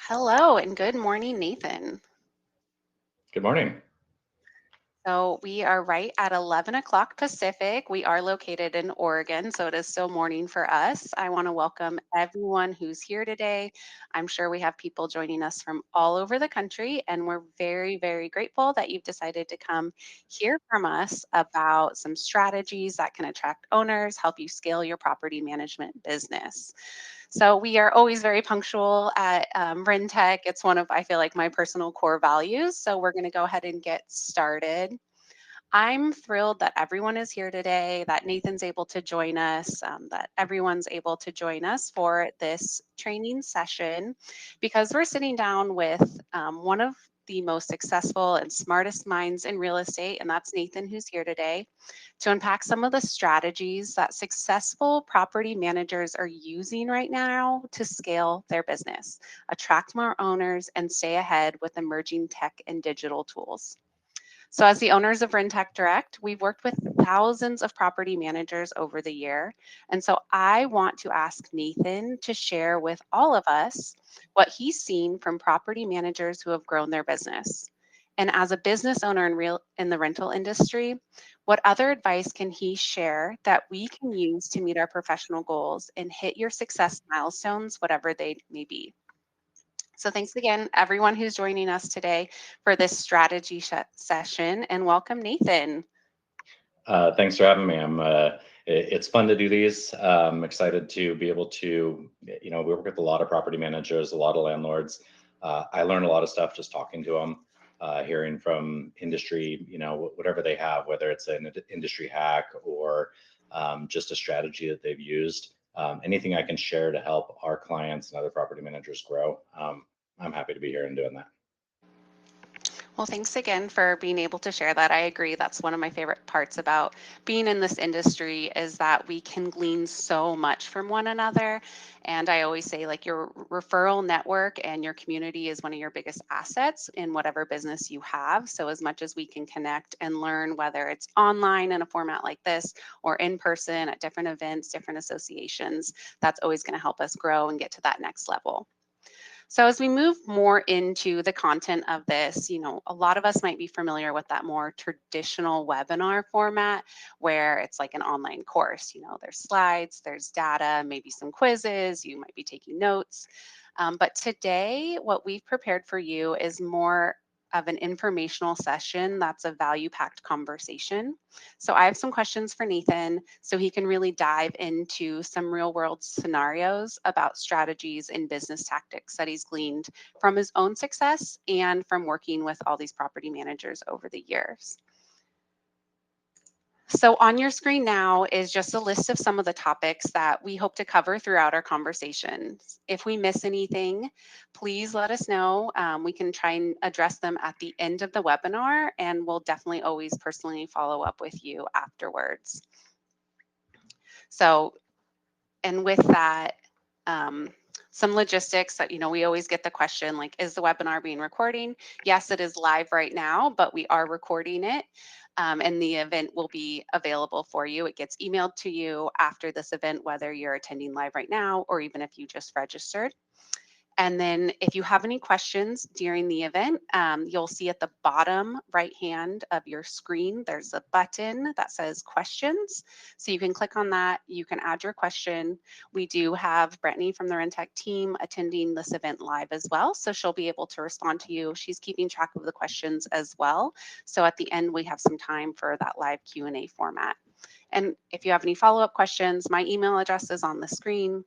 Hello and good morning, Nathan. Good morning. So we are right at 11 o'clock Pacific. We are located in Oregon, so it is still morning for us. I want to welcome everyone who's here today. I'm sure we have people joining us from all over the country, and we're very, very grateful that you've decided to come hear from us about some strategies that can attract owners, help you scale your property management business. So we are always very punctual at Rentec. It's one of, I feel like, my personal core values. So we're going to go ahead and get started. I'm thrilled that everyone is here today, that Nathan's able to join us, that everyone's able to join us for this training session because we're sitting down with one of the most successful and smartest minds in real estate, and that's Nathan, who's here today, to unpack some of the strategies that successful property managers are using right now to scale their business, attract more owners, and stay ahead with emerging tech and digital tools. So, as the owners of Rentec Direct, we've worked with thousands of property managers over the year. And so, I want to ask Nathan to share with all of us what he's seen from property managers who have grown their business. And as a business owner in the rental industry, what other advice can he share that we can use to meet our professional goals and hit your success milestones, whatever they may be? So, thanks again, everyone who's joining us today for this strategy session, and welcome, Nathan. Thanks for having me. It's fun to do these. I'm excited to be able to, we work with a lot of property managers, a lot of landlords. I learn a lot of stuff just talking to them, hearing from industry, whatever they have, whether it's an industry hack or just a strategy that they've used. Anything I can share to help our clients and other property managers grow. I'm happy to be here and doing that. Well, thanks again for being able to share that. I agree. That's one of my favorite parts about being in this industry is that we can glean so much from one another. And I always say, like, your referral network and your community is one of your biggest assets in whatever business you have. So, as much as we can connect and learn, whether it's online in a format like this or in person at different events, different associations, that's always going to help us grow and get to that next level. So as we move more into the content of this, a lot of us might be familiar with that more traditional webinar format where it's like an online course. There's slides, there's data, maybe some quizzes, you might be taking notes. But today, what we've prepared for you is more of an informational session that's a value packed conversation. So, I have some questions for Nathan so he can really dive into some real world scenarios about strategies and business tactics that he's gleaned from his own success and from working with all these property managers over the years. So, on your screen now is just a list of some of the topics that we hope to cover throughout our conversations. If we miss anything, please let us know. We can try and address them at the end of the webinar, and we'll definitely always personally follow up with you afterwards. So, and with that, um, some logistics that, we always get the question like, is the webinar being recording? Yes, it is live right now, but we are recording it. And the event will be available for you. It gets emailed to you after this event, whether you're attending live right now or even if you just registered. And then if you have any questions during the event, you'll see at the bottom right hand of your screen, there's a button that says questions. So you can click on that. You can add your question. We do have Brittany from the Rentec team attending this event live as well. So she'll be able to respond to you. She's keeping track of the questions as well. So at the end, we have some time for that live Q&A format. And if you have any follow-up questions, my email address is on the screen.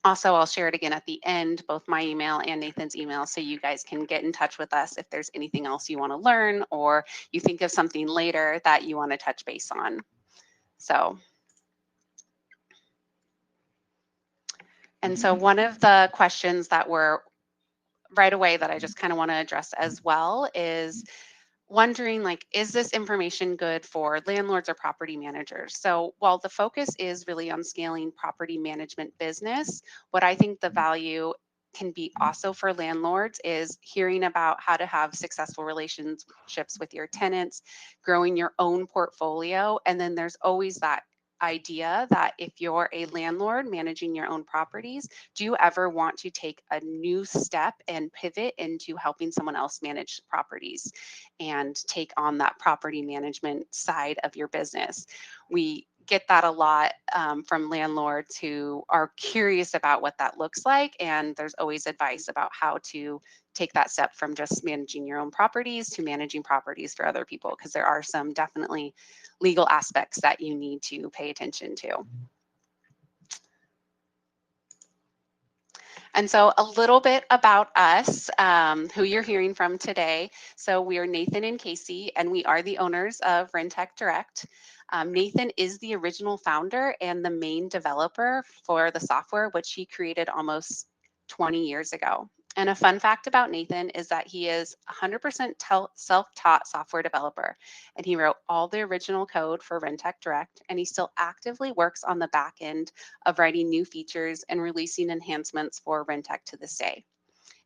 Also, I'll share it again at the end, both my email and Nathan's email, so you guys can get in touch with us if there's anything else you want to learn or you think of something later that you want to touch base on. So, and so one of the questions that were right away that I just kind of want to address as well is wondering like, is this information good for landlords or property managers? So while the focus is really on scaling property management business, what I think the value can be also for landlords is hearing about how to have successful relationships with your tenants, growing your own portfolio, and then there's always that idea that if you're a landlord managing your own properties, do you ever want to take a new step and pivot into helping someone else manage properties and take on that property management side of your business? We get that a lot from landlords who are curious about what that looks like. And there's always advice about how to take that step from just managing your own properties to managing properties for other people, because there are some definitely legal aspects that you need to pay attention to. And so, a little bit about us, who you're hearing from today. So, we are Nathan and Kaycee, and we are the owners of Rentec Direct. Nathan is the original founder and the main developer for the software, which he created almost 20 years ago. And a fun fact about Nathan is that he is 100% self-taught software developer, and he wrote all the original code for Rentec Direct, and he still actively works on the back end of writing new features and releasing enhancements for Rentec to this day.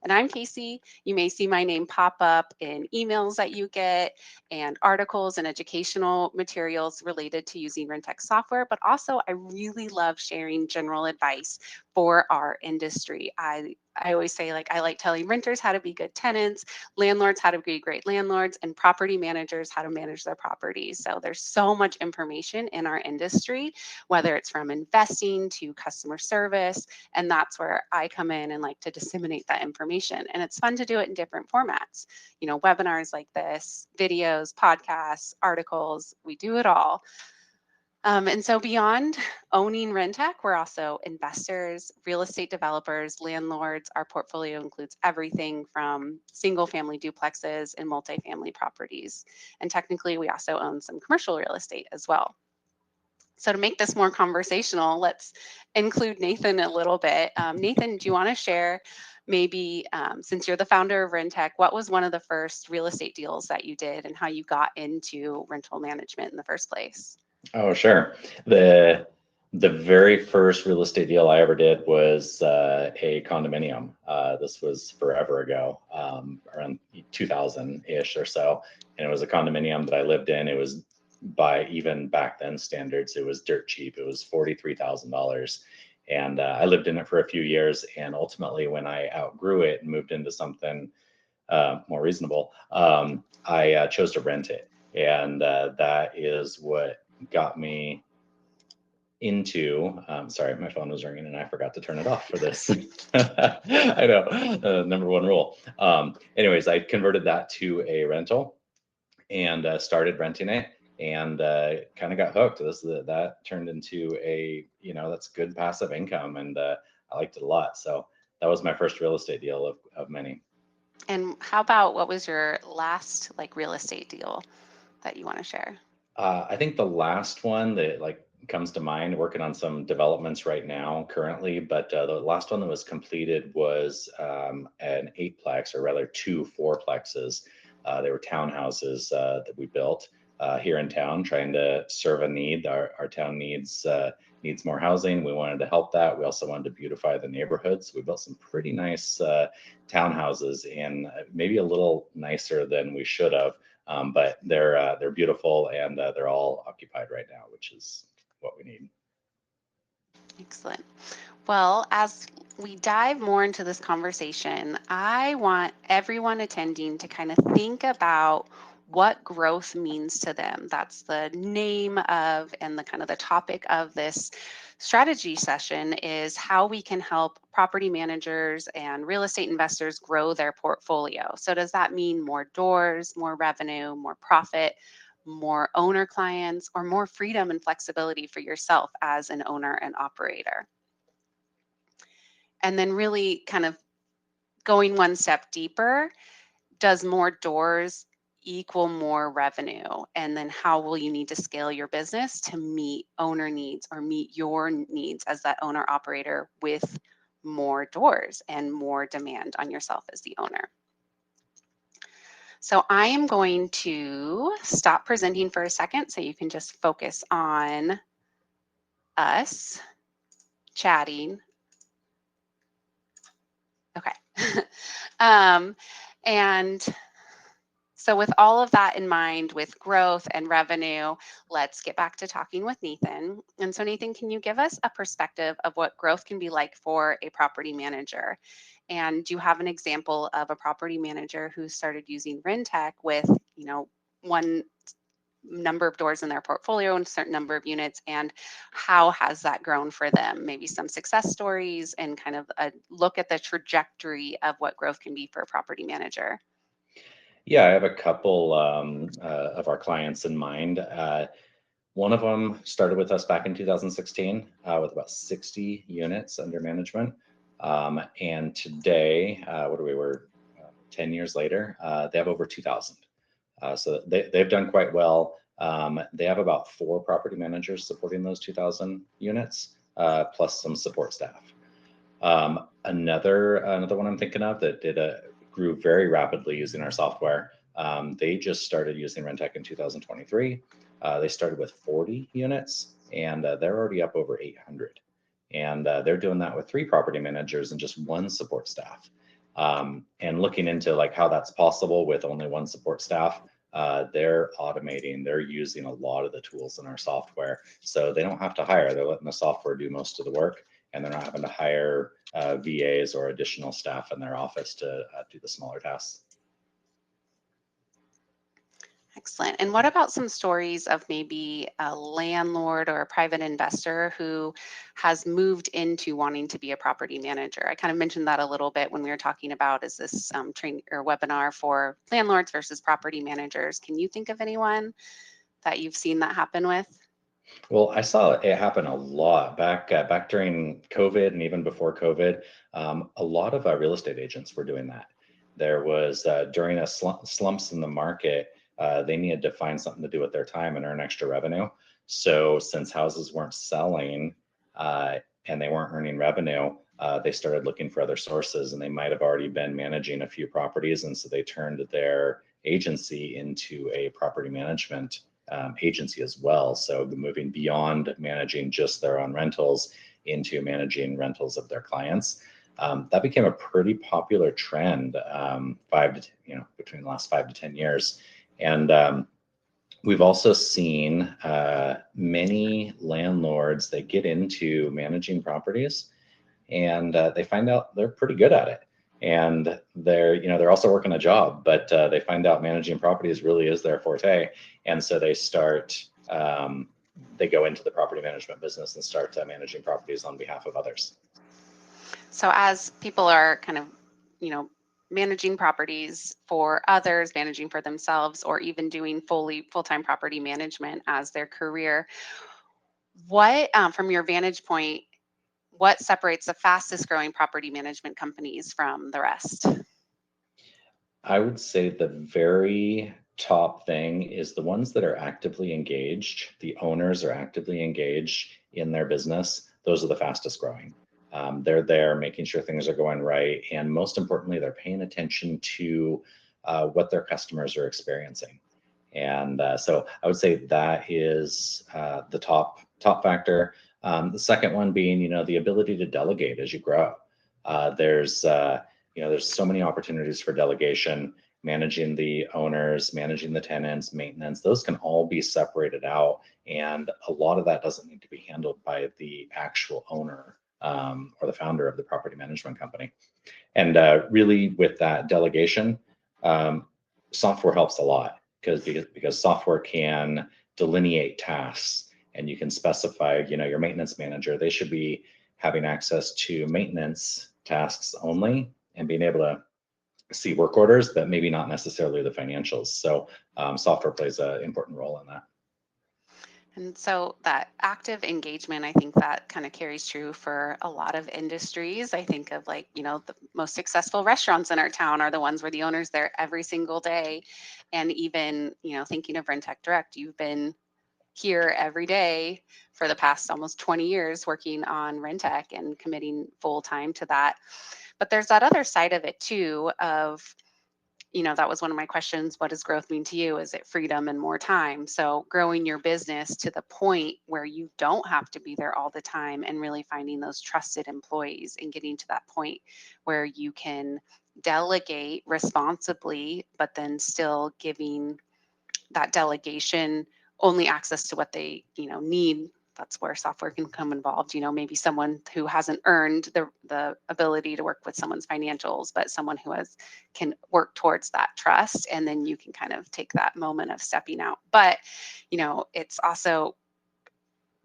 And I'm Kaycee. You may see my name pop up in emails that you get and articles and educational materials related to using Rentec software, but also I really love sharing general advice for our industry. I always say, like, I like telling renters how to be good tenants, landlords how to be great landlords, and property managers how to manage their properties. So there's so much information in our industry, whether it's from investing to customer service, and that's where I come in and like to disseminate that information. And it's fun to do it in different formats, webinars like this, videos, podcasts, articles, we do it all. And so beyond owning Rentec, we're also investors, real estate developers, landlords. Our portfolio includes everything from single family duplexes and multifamily properties. And technically, we also own some commercial real estate as well. So to make this more conversational, let's include Nathan a little bit. Nathan, do you want to share maybe, since you're the founder of Rentec, what was one of the first real estate deals that you did and how you got into rental management in the first place? Oh, sure. The very first real estate deal I ever did was a condominium. This was forever ago, around 2000-ish or so. And it was a condominium that I lived in. It was, by even back then standards, it was dirt cheap. It was $43,000. And I lived in it for a few years. And ultimately, when I outgrew it and moved into something more reasonable, I chose to rent it. And that is what got me into sorry, my phone was ringing and I forgot to turn it off for this. I know, number one rule. Anyways, I converted that to a rental and started renting it, and kind of got hooked. That turned into that's good passive income, and I liked it a lot. So that was my first real estate deal of many. And how about, what was your last like real estate deal that you want to share? I think the last one that comes to mind, working on some developments right now currently, but the last one that was completed was an eightplex, or rather two fourplexes. They were townhouses that we built here in town, trying to serve a need. Our town needs more housing. We wanted to help that. We also wanted to beautify the neighborhood, so we built some pretty nice townhouses, and maybe a little nicer than we should have. But they're beautiful, and they're all occupied right now, which is what we need. Excellent. Well, as we dive more into this conversation, I want everyone attending to kind of think about what growth means to them. That's the name of, and the kind of the topic of this strategy session, is how we can help property managers and real estate investors grow their portfolio. So does that mean more doors, more revenue, more profit, more owner clients, or more freedom and flexibility for yourself as an owner and operator? And then really kind of going one step deeper, does more doors equal more revenue? And then how will you need to scale your business to meet owner needs or meet your needs as that owner operator with more doors and more demand on yourself as the owner? So I am going to stop presenting for a second so you can just focus on us chatting. Okay. um, and So, with all of that in mind, with growth and revenue, let's get back to talking with Nathan. And so, Nathan, can you give us a perspective of what growth can be like for a property manager? And do you have an example of a property manager who started using Rentec with, one number of doors in their portfolio and a certain number of units, and how has that grown for them? Maybe some success stories and kind of a look at the trajectory of what growth can be for a property manager. Yeah, I have a couple of our clients in mind. One of them started with us back in 2016 with about 60 units under management. And today, what are we, we're 10 years later, they have over 2,000. So they've done quite well. They have about 4 property managers supporting those 2,000 units, plus some support staff. Another one I'm thinking of that grew very rapidly using our software. They just started using Rentec in 2023. They started with 40 units, and they're already up over 800. And they're doing that with 3 property managers and just 1 support staff. And looking into like how that's possible with only 1 support staff, they're automating, they're using a lot of the tools in our software. So they don't have to hire, they're letting the software do most of the work, and they're not having to hire VAs or additional staff in their office to do the smaller tasks. Excellent. And what about some stories of maybe a landlord or a private investor who has moved into wanting to be a property manager? I kind of mentioned that a little bit when we were talking about is this training or webinar for landlords versus property managers. Can you think of anyone that you've seen that happen with? Well, I saw it happen a lot back during COVID and even before COVID. A lot of real estate agents were doing that. There was during slumps in the market, they needed to find something to do with their time and earn extra revenue. So since houses weren't selling and they weren't earning revenue, they started looking for other sources, and they might have already been managing a few properties, and so they turned their agency into a property management agency as well. So moving beyond managing just their own rentals into managing rentals of their clients. That became a pretty popular trend between the last 5 to 10 years. And we've also seen many landlords that get into managing properties, and they find out they're pretty good at it. And they're also working a job, but they find out managing properties really is their forte. And so they go into the property management business and start managing properties on behalf of others. So as people are kind of, managing properties for others, managing for themselves, or even doing full-time property management as their career, what, from your vantage point, what separates the fastest growing property management companies from the rest? I would say the very top thing is the ones that are actively engaged, the owners are actively engaged in their business. Those are the fastest growing. They're there making sure things are going right. And most importantly, they're paying attention to what their customers are experiencing. And so I would say that is the top factor. The second one being, the ability to delegate as you grow. There's so many opportunities for delegation, managing the owners, managing the tenants, maintenance. Those can all be separated out, and a lot of that doesn't need to be handled by the actual owner or the founder of the property management company. And really, with that delegation, software helps a lot because software can delineate tasks, and you can specify, your maintenance manager, they should be having access to maintenance tasks only and being able to see work orders, but maybe not necessarily the financials. So software plays an important role in that. And so that active engagement, I think that kind of carries true for a lot of industries. I think of the most successful restaurants in our town are the ones where the owner's there every single day. And even, thinking of Rentec Direct, you've been here every day for the past almost 20 years working on Rentec and committing full time to that. But there's that other side of it too of that was one of my questions. What does growth mean to you? Is it freedom and more time? So, growing your business to the point where you don't have to be there all the time and really finding those trusted employees and getting to that point where you can delegate responsibly, but then still giving that delegation only access to what they need. That's where software can come involved. Maybe someone who hasn't earned the ability to work with someone's financials, but someone who has can work towards that trust, and then you can kind of take that moment of stepping out. But it's also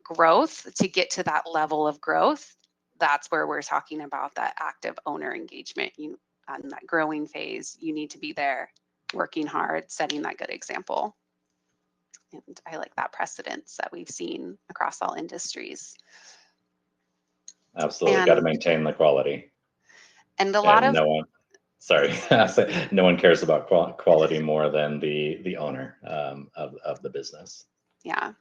growth. To get to that level of growth, that's where we're talking about that active owner engagement. You On that growing phase, you need to be there working hard, setting that good example. And I like that precedence that we've seen across all industries. Absolutely. Got to And maintain the quality. and a lot And of no one, sorry, no one cares about quality more than the owner of the business. yeah.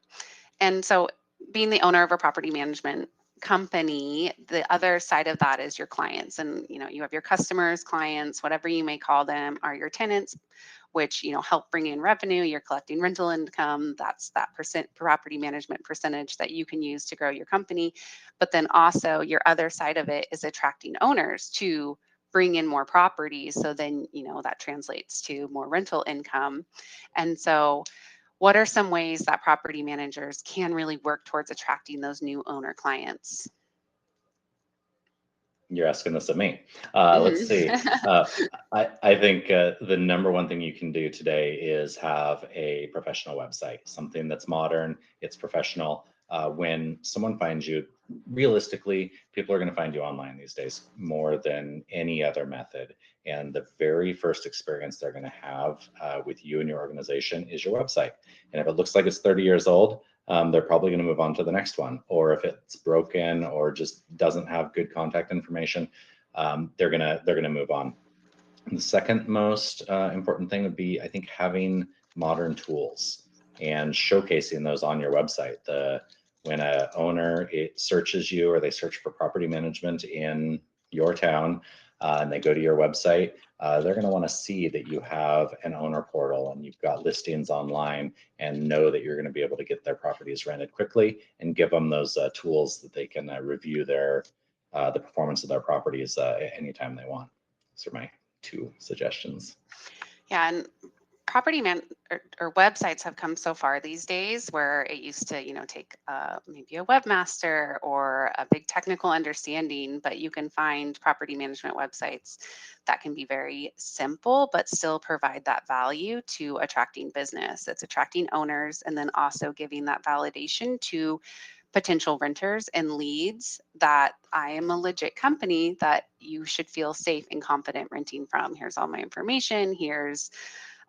And so being the owner of a property management company, the other side of that is your clients. And you have your customers, clients, whatever you may call them, are your tenants, which help bring in revenue. You're collecting rental income. That's that property management percentage that you can use to grow your company. But then also your other side of it is attracting owners to bring in more properties. So then that translates to more rental income. And so what are some ways that property managers can really work towards attracting those new owner clients? You're asking this of me. Let's see. Mhm. I think the number one thing you can do today is have a professional website, something that's modern, it's professional. When someone finds you, realistically, people are going to find you online these days more than any other method. And the very first experience they're going to have with you and your organization is your website. And if it looks like it's 30 years old, they're probably going to move on to the next one. Or if it's broken or just doesn't have good contact information, they're gonna move on. And the second most important thing would be, I think, having modern tools and showcasing those on your website. When a owner searches you or they search for property management in your town and they go to your website, they're going to want to see that you have an owner portal and you've got listings online and know that you're going to be able to get their properties rented quickly and give them those tools that they can review the performance of their properties anytime they want. Those are my two suggestions. Yeah, and property man or websites have come so far these days, where it used to take maybe a webmaster or a big technical understanding, but you can find property management websites that can be very simple but still provide that value to attracting business. It's attracting owners and then also giving that validation to potential renters and leads that I am a legit company that you should feel safe and confident renting from. Here's all my information. Here's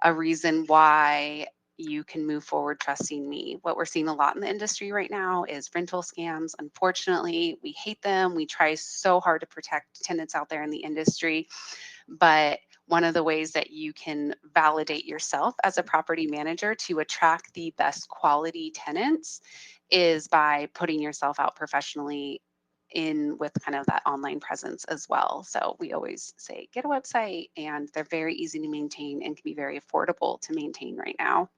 a reason why you can move forward trusting me. What we're seeing a lot in the industry right now is rental scams. Unfortunately, we hate them. We try so hard to protect tenants out there in the industry. But one of the ways that you can validate yourself as a property manager to attract the best quality tenants is by putting yourself out professionally in with kind of that online presence as well. So we always say get a website, and they're very easy to maintain and can be very affordable to maintain right now.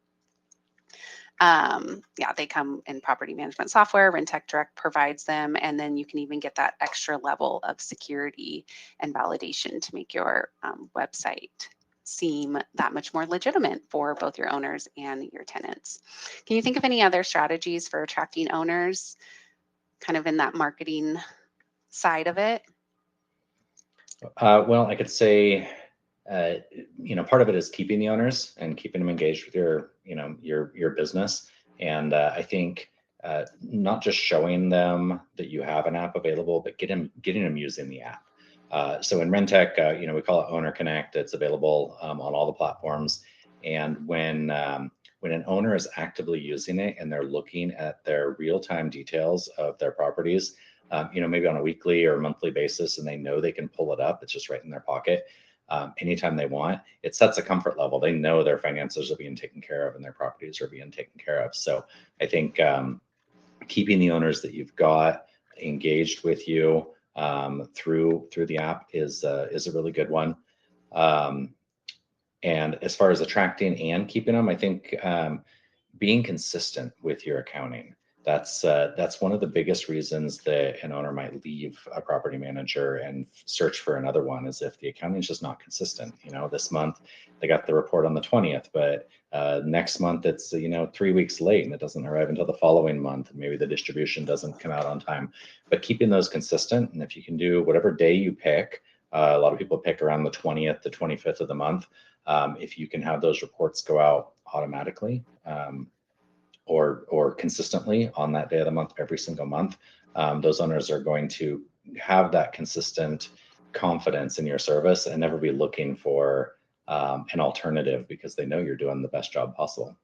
Yeah, they come in property management software. Rentec Direct provides them, and then you can even get that extra level of security and validation to make your website seem that much more legitimate for both your owners and your tenants. Can you think of any other strategies for attracting owners, kind of in that marketing side of it? Well, I could say, uh, part of it is keeping the owners and keeping them engaged with your business. And I think not just showing them that you have an app available, but getting them using the app. So in Rentec, we call it Owner Connect. It's available on all the platforms. And when an owner is actively using it and they're looking at their real-time details of their properties, maybe on a weekly or monthly basis, and they know they can pull it up. It's just right in their pocket anytime they want. It sets a comfort level. They know their finances are being taken care of and their properties are being taken care of. So I think keeping the owners that you've got engaged with you through the app is a really good one. Um, And as far as attracting and keeping them, I think being consistent with your accounting. That's one of the biggest reasons that an owner might leave a property manager and search for another one, is if the accounting is just not consistent. This month they got the report on the 20th, but next month it's 3 weeks late and it doesn't arrive until the following month. Maybe the distribution doesn't come out on time. But keeping those consistent, and if you can do whatever day you pick, a lot of people pick around the 20th to 25th of the month. If you can have those reports go out automatically, or consistently on that day of the month, every single month, those owners are going to have that consistent confidence in your service and never be looking for an alternative, because they know you're doing the best job possible.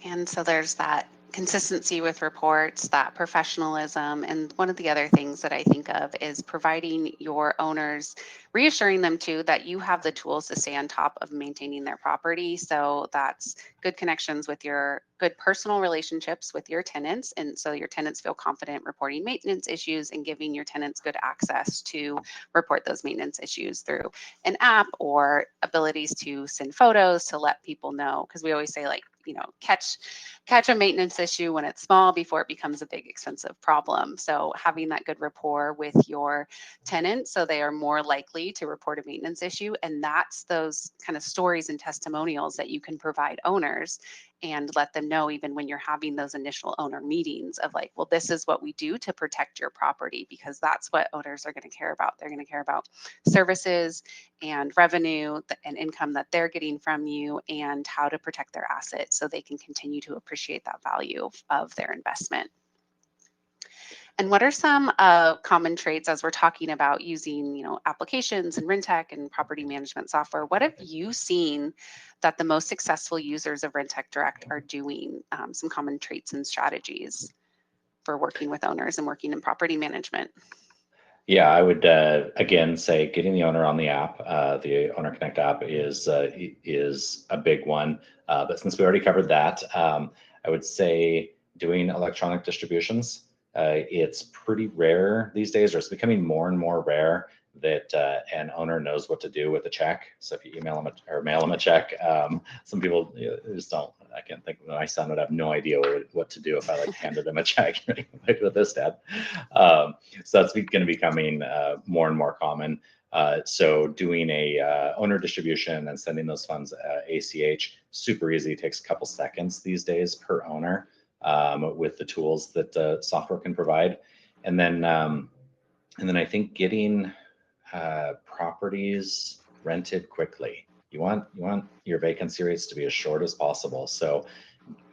And so there's that consistency with reports, that professionalism. And one of the other things that I think of is providing your owners, reassuring them too that you have the tools to stay on top of maintaining their property. So that's good connections with your good personal relationships with your tenants. And so your tenants feel confident reporting maintenance issues and giving your tenants good access to report those maintenance issues through an app or abilities to send photos to let people know. Because we always say, like, catch a maintenance issue when it's small before it becomes a big expensive problem. So having that good rapport with your tenants, so they are more likely to report a maintenance issue, and that's those kind of stories and testimonials that you can provide owners and let them know, even when you're having those initial owner meetings, of like, well, this is what we do to protect your property, because that's what owners are going to care about. They're going to care about services and revenue and income that they're getting from you, and how to protect their assets so they can continue to appreciate that value of their investment. And what are some common traits, as we're talking about using, applications and Rentec and property management software? What have you seen that the most successful users of Rentec Direct are doing? Some common traits and strategies for working with owners and working in property management. Yeah, I would again say getting the owner on the app. The Owner Connect app is a big one. But since we already covered that, I would say doing electronic distributions. It's pretty rare these days, or it's becoming more and more rare, that an owner knows what to do with a check. So if you email them or mail them a check, some people just don't. I can't think. My son would have no idea what to do if I handed him a check. Like with this, Dad. So that's going to be becoming more and more common. So doing a owner distribution and sending those funds ACH, super easy. It takes a couple seconds these days per owner, with the tools that software can provide. And then I think getting properties rented quickly. You want your vacancy rates to be as short as possible. So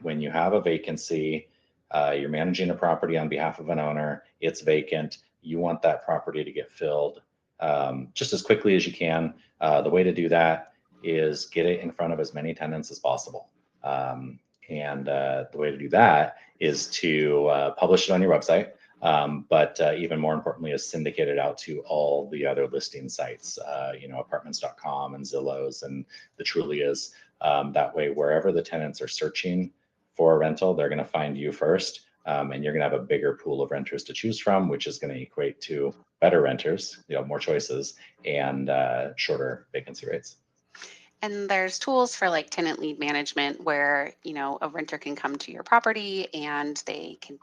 when you have a vacancy, you're managing a property on behalf of an owner, it's vacant, you want that property to get filled just as quickly as you can. The way to do that is get it in front of as many tenants as possible. And the way to do that is to publish it on your website. But even more importantly, is syndicate it out to all the other listing sites, apartments.com and Zillow's and the Trulias. That way, wherever the tenants are searching for a rental, they're going to find you first. And you're going to have a bigger pool of renters to choose from, which is going to equate to better renters, more choices, and shorter vacancy rates. And there's tools for like tenant lead management where, a renter can come to your property and they can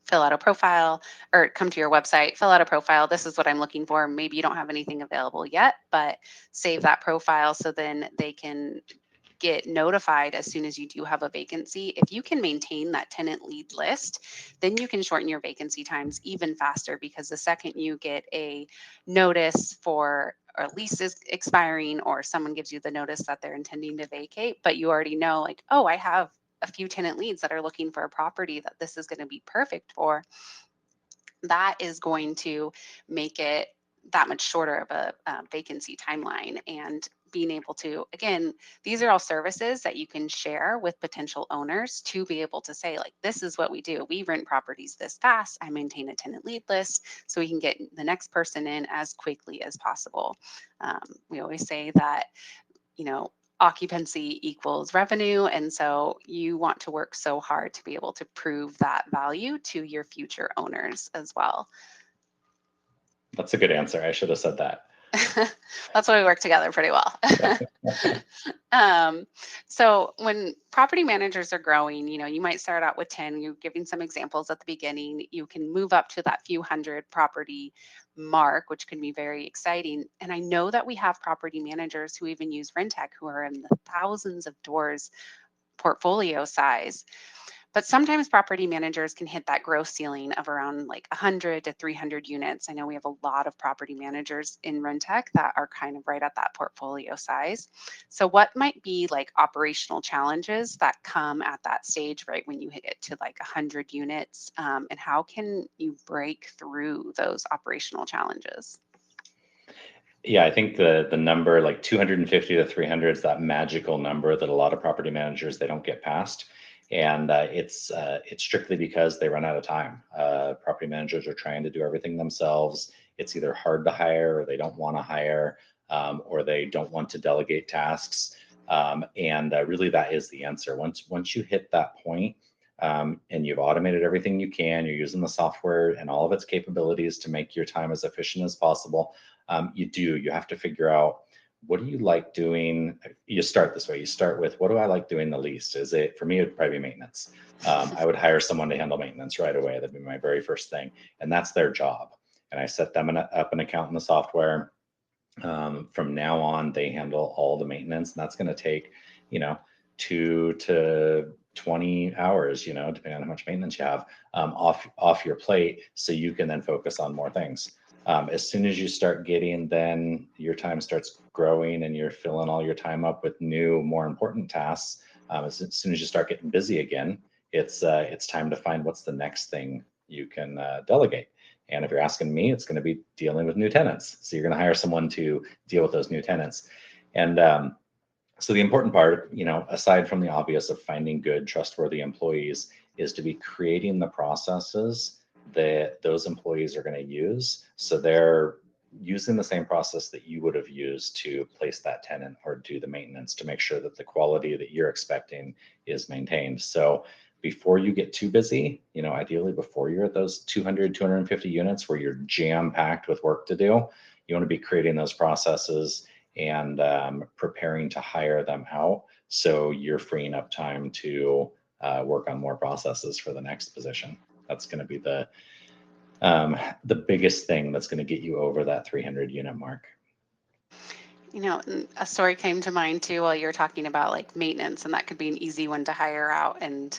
fill out a profile, or come to your website, fill out a profile. This is what I'm looking for. Maybe you don't have anything available yet, but save that profile so then they can get notified as soon as you do have a vacancy. If you can maintain that tenant lead list, then you can shorten your vacancy times even faster, because the second you get a notice for or a lease is expiring, or someone gives you the notice that they're intending to vacate, but you already know, like, oh, I have a few tenant leads that are looking for a property that this is going to be perfect for, that is going to make it that much shorter of a vacancy timeline. And being able to, again, these are all services that you can share with potential owners to be able to say, like, this is what we do. We rent properties this fast. I maintain a tenant lead list so we can get the next person in as quickly as possible. We always say that, occupancy equals revenue. And so you want to work so hard to be able to prove that value to your future owners as well. That's a good answer. I should have said that. That's why we work together pretty well. um, so when property managers are growing, you might start out with 10. You're giving some examples at the beginning. You can move up to that few hundred property mark, which can be very exciting. And I know that we have property managers who even use Rentec who are in the thousands of doors portfolio size. But sometimes property managers can hit that growth ceiling of around like 100 to 300 units. I know we have a lot of property managers in Rentec that are kind of right at that portfolio size. So, what might be like operational challenges that come at that stage, right when you hit it to like 100 units? And how can you break through those operational challenges? Yeah, I think the number like 250 to 300 is that magical number that a lot of property managers they don't get past, and it's strictly because they run out of time. Property managers are trying to do everything themselves. It's either hard to hire, or they don't want to hire, or they don't want to delegate tasks. And really, that is the answer. Once you hit that point, and you've automated everything you can, you're using the software and all of its capabilities to make your time as efficient as possible. You have to figure out, what do you like doing. You start this way. You start with, what do I like doing the least? Is it, for me, it would probably be maintenance. I would hire someone to handle maintenance right away. That'd be my very first thing, and that's their job. And I set them up an account in the software. From now on, they handle all the maintenance, and that's going to take, you know 2 to 20 hours, depending on how much maintenance you have, off your plate, so you can then focus on more things. As soon as you start getting, then your time starts growing, and you're filling all your time up with new, more important tasks. As soon as you start getting busy again, it's time to find what's the next thing you can delegate. And if you're asking me, it's going to be dealing with new tenants. So you're going to hire someone to deal with those new tenants. And so the important part, aside from the obvious of finding good, trustworthy employees, is to be creating the processes that those employees are going to use. So they're using the same process that you would have used to place that tenant or do the maintenance, to make sure that the quality that you're expecting is maintained. So before you get too busy, ideally before you're at those 200, 250 units where you're jam packed with work to do, you want to be creating those processes and preparing to hire them out, so you're freeing up time to work on more processes for the next position. That's going to be the biggest thing that's going to get you over that 300 unit mark. A story came to mind too while you're talking about like maintenance, and that could be an easy one to hire out. And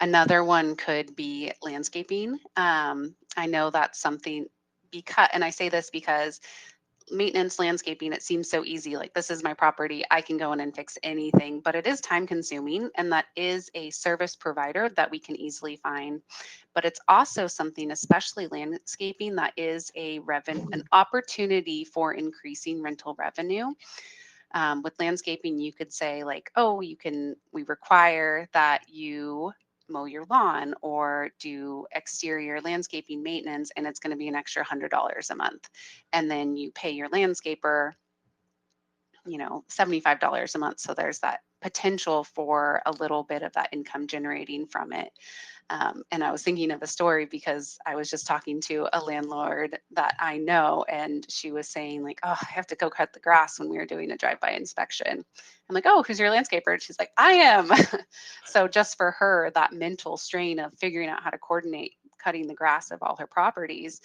another one could be landscaping. I know that's something, because, and I say this because maintenance, landscaping, it seems so easy. Like, this is my property, I can go in and fix anything, but it is time consuming. And that is a service provider that we can easily find. But it's also something, especially landscaping, that is an opportunity for increasing rental revenue. With landscaping, you could say like, oh, we require that you mow your lawn or do exterior landscaping maintenance, and it's going to be an extra $100 a month. And then you pay your landscaper, $75 a month. So there's that potential for a little bit of that income generating from it. And I was thinking of a story because I was just talking to a landlord that I know, and she was saying, like, oh, I have to go cut the grass when we were doing a drive-by inspection. I'm like, oh, who's your landscaper? And she's like, I am. So just for her, that mental strain of figuring out how to coordinate cutting the grass of all her properties,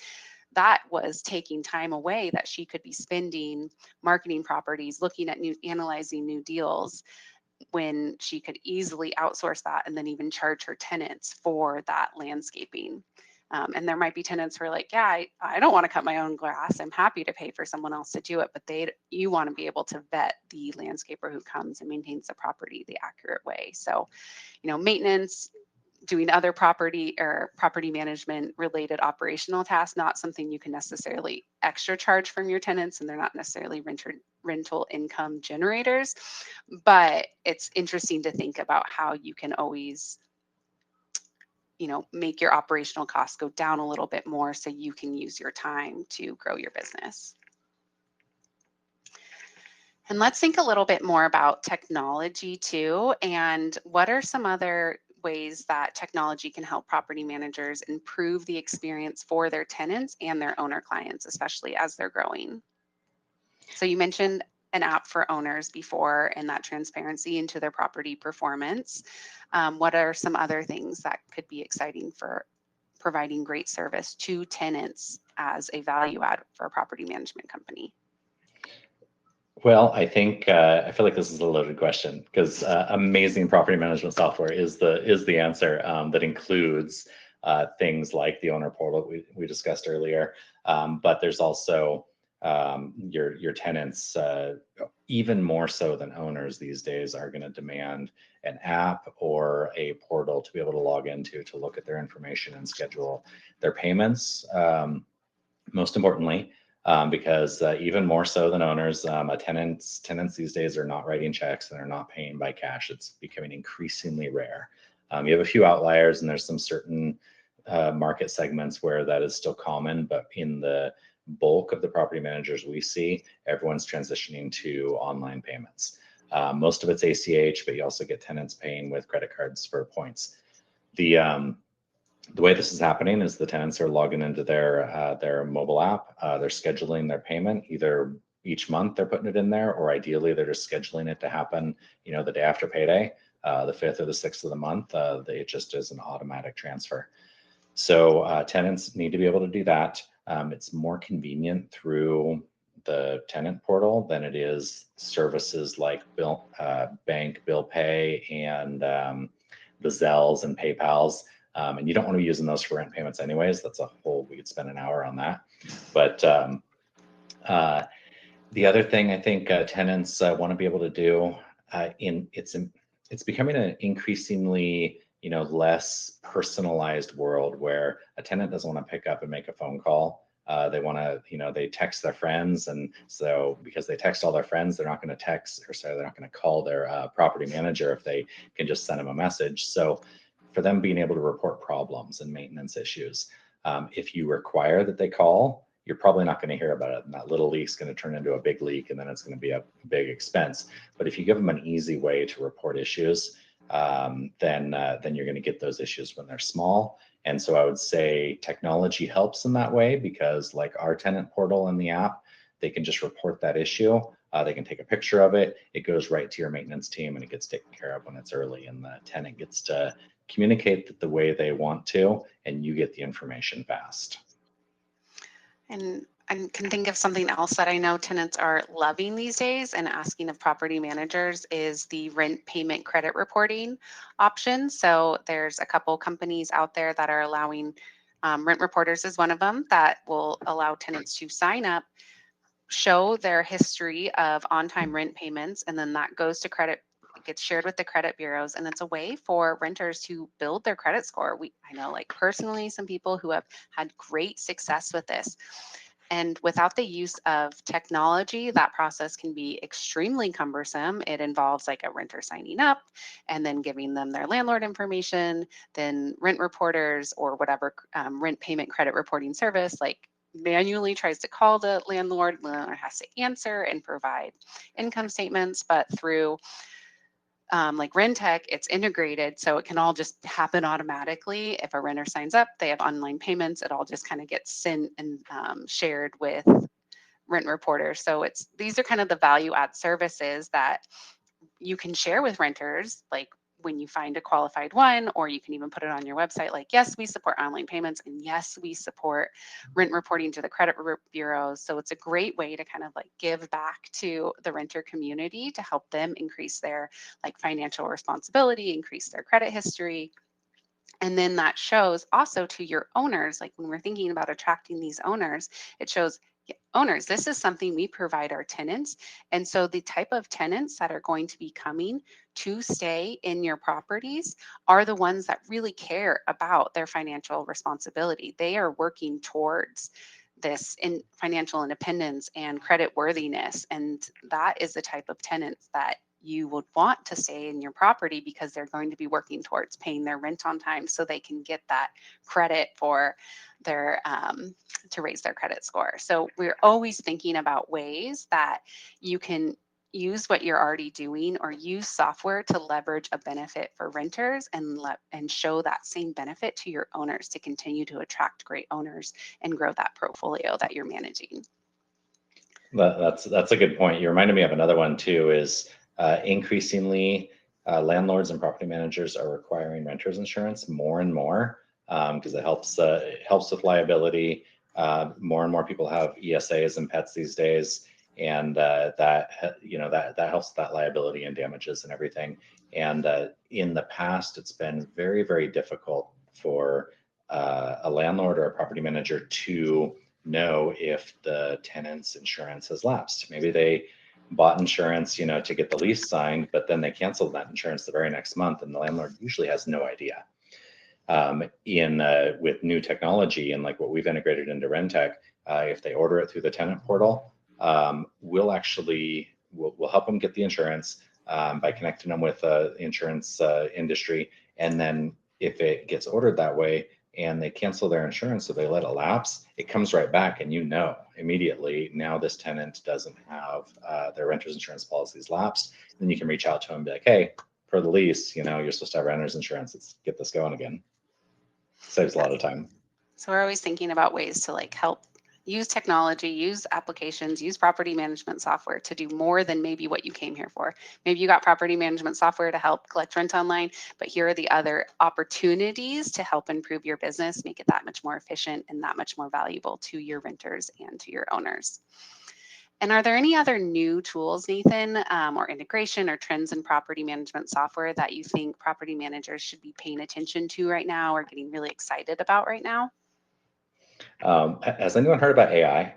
that was taking time away that she could be spending marketing properties, looking at analyzing new deals, when she could easily outsource that and then even charge her tenants for that landscaping. And there might be tenants who are like, yeah, I don't want to cut my own grass. I'm happy to pay for someone else to do it. But you want to be able to vet the landscaper who comes and maintains the property the accurate way. So, maintenance, doing other property or property management related operational tasks, not something you can necessarily extra charge from your tenants, and they're not necessarily rental income generators. But it's interesting to think about how you can always, make your operational costs go down a little bit more so you can use your time to grow your business. And let's think a little bit more about technology too. And what are some other ways that technology can help property managers improve the experience for their tenants and their owner clients, especially as they're growing? So you mentioned an app for owners before and that transparency into their property performance. What are some other things that could be exciting for providing great service to tenants as a value add for a property management company? Well, I think I feel like this is a loaded question because amazing property management software is the answer that includes things like the owner portal we discussed earlier, but there's also your tenants, even more so than owners these days, are going to demand an app or a portal to be able to log into to look at their information and schedule their payments. Most importantly, because even more so than owners, tenants these days are not writing checks and they're not paying by cash. It's becoming increasingly rare. You have a few outliers, and there's some certain market segments where that is still common, but in the bulk of the property managers we see, everyone's transitioning to online payments. Most of it's ACH, but you also get tenants paying with credit cards for points. The way this is happening is the tenants are logging into their mobile app. They're scheduling their payment either each month they're putting it in there, or ideally they're just scheduling it to happen, the day after payday, the 5th or the 6th of the month. It just is an automatic transfer. So tenants need to be able to do that. It's more convenient through the tenant portal than it is services like bank bill pay and the Zells and PayPal's. And you don't want to be using those for rent payments anyways. We could spend an hour on that. But uh, the other thing I think tenants want to be able to do it's becoming an increasingly less personalized world where a tenant doesn't want to pick up and make a phone call. They want to, they text their friends, and so because they text all their friends, they're not going to they're not going to call their property manager if they can just send them a message. So for them being able to report problems and maintenance issues, if you require that they call, you're probably not going to hear about it. And that little leak's going to turn into a big leak, and then it's going to be a big expense. But if you give them an easy way to report issues, then you're going to get those issues when they're small. And so I would say technology helps in that way, because like our tenant portal in the app, they can just report that issue. They can take a picture of it. It goes right to your maintenance team, and it gets taken care of when it's early. And the tenant gets to communicate the way they want to, and you get the information fast. And I can think of something else that I know tenants are loving these days and asking of property managers is the rent payment credit reporting option. So there's a couple companies out there that are allowing Rent Reporters is one of them that will allow tenants to sign up, show their history of on-time rent payments, and then that goes to credit. It gets shared with the credit bureaus, and it's a way for renters to build their credit score. I know, like personally, some people who have had great success with this. And without the use of technology, that process can be extremely cumbersome. It involves like a renter signing up and then giving them their landlord information, then Rent Reporters or whatever rent payment credit reporting service like manually tries to call the landlord has to answer and provide income statements, but through like Rentec, it's integrated, so it can all just happen automatically. If a renter signs up, they have online payments. It all just kind of gets sent and shared with Rent Reporters. So these are kind of the value add services that you can share with renters, like when you find a qualified one, or you can even put it on your website like, yes, we support online payments, and yes, we support rent reporting to the credit bureaus. So it's a great way to kind of like give back to the renter community to help them increase their like financial responsibility, increase their credit history. And then that shows also to your owners, like when we're thinking about attracting these owners, it shows, "Yeah, owners, this is something we provide our tenants." And so the type of tenants that are going to be coming to stay in your properties are the ones that really care about their financial responsibility. They are working towards this in financial independence and credit worthiness. And that is the type of tenants that you would want to stay in your property, because they're going to be working towards paying their rent on time so they can get that credit for their to raise their credit score. So we're always thinking about ways that you can use what you're already doing or use software to leverage a benefit for renters and show that same benefit to your owners to continue to attract great owners and grow that portfolio that you're managing. That's a good point. You reminded me of another one too. Is increasingly landlords and property managers are requiring renters insurance more and more because it helps with liability. More and more people have ESAs and pets these days, and that helps with that liability and damages and everything. And in the past, it's been very, very difficult for a landlord or a property manager to know if the tenant's insurance has lapsed. Maybe they bought insurance, to get the lease signed, but then they canceled that insurance the very next month, and the landlord usually has no idea. In With new technology and like what we've integrated into Rentec, if they order it through the tenant portal, we'll help them get the insurance by connecting them with the insurance industry, and then if it gets ordered that way and they cancel their insurance, so they let it lapse, it comes right back, and immediately now this tenant doesn't have their renter's insurance policies lapsed. Then you can reach out to them and be like, hey, for the lease, you're supposed to have renter's insurance. Let's get this going again. Saves a lot of time. So we're always thinking about ways to like help use technology, use applications, use property management software to do more than maybe what you came here for. Maybe you got property management software to help collect rent online, but here are the other opportunities to help improve your business, make it that much more efficient and that much more valuable to your renters and to your owners. And are there any other new tools, Nathan, or integration or trends in property management software that you think property managers should be paying attention to right now or getting really excited about right now? Has anyone heard about AI?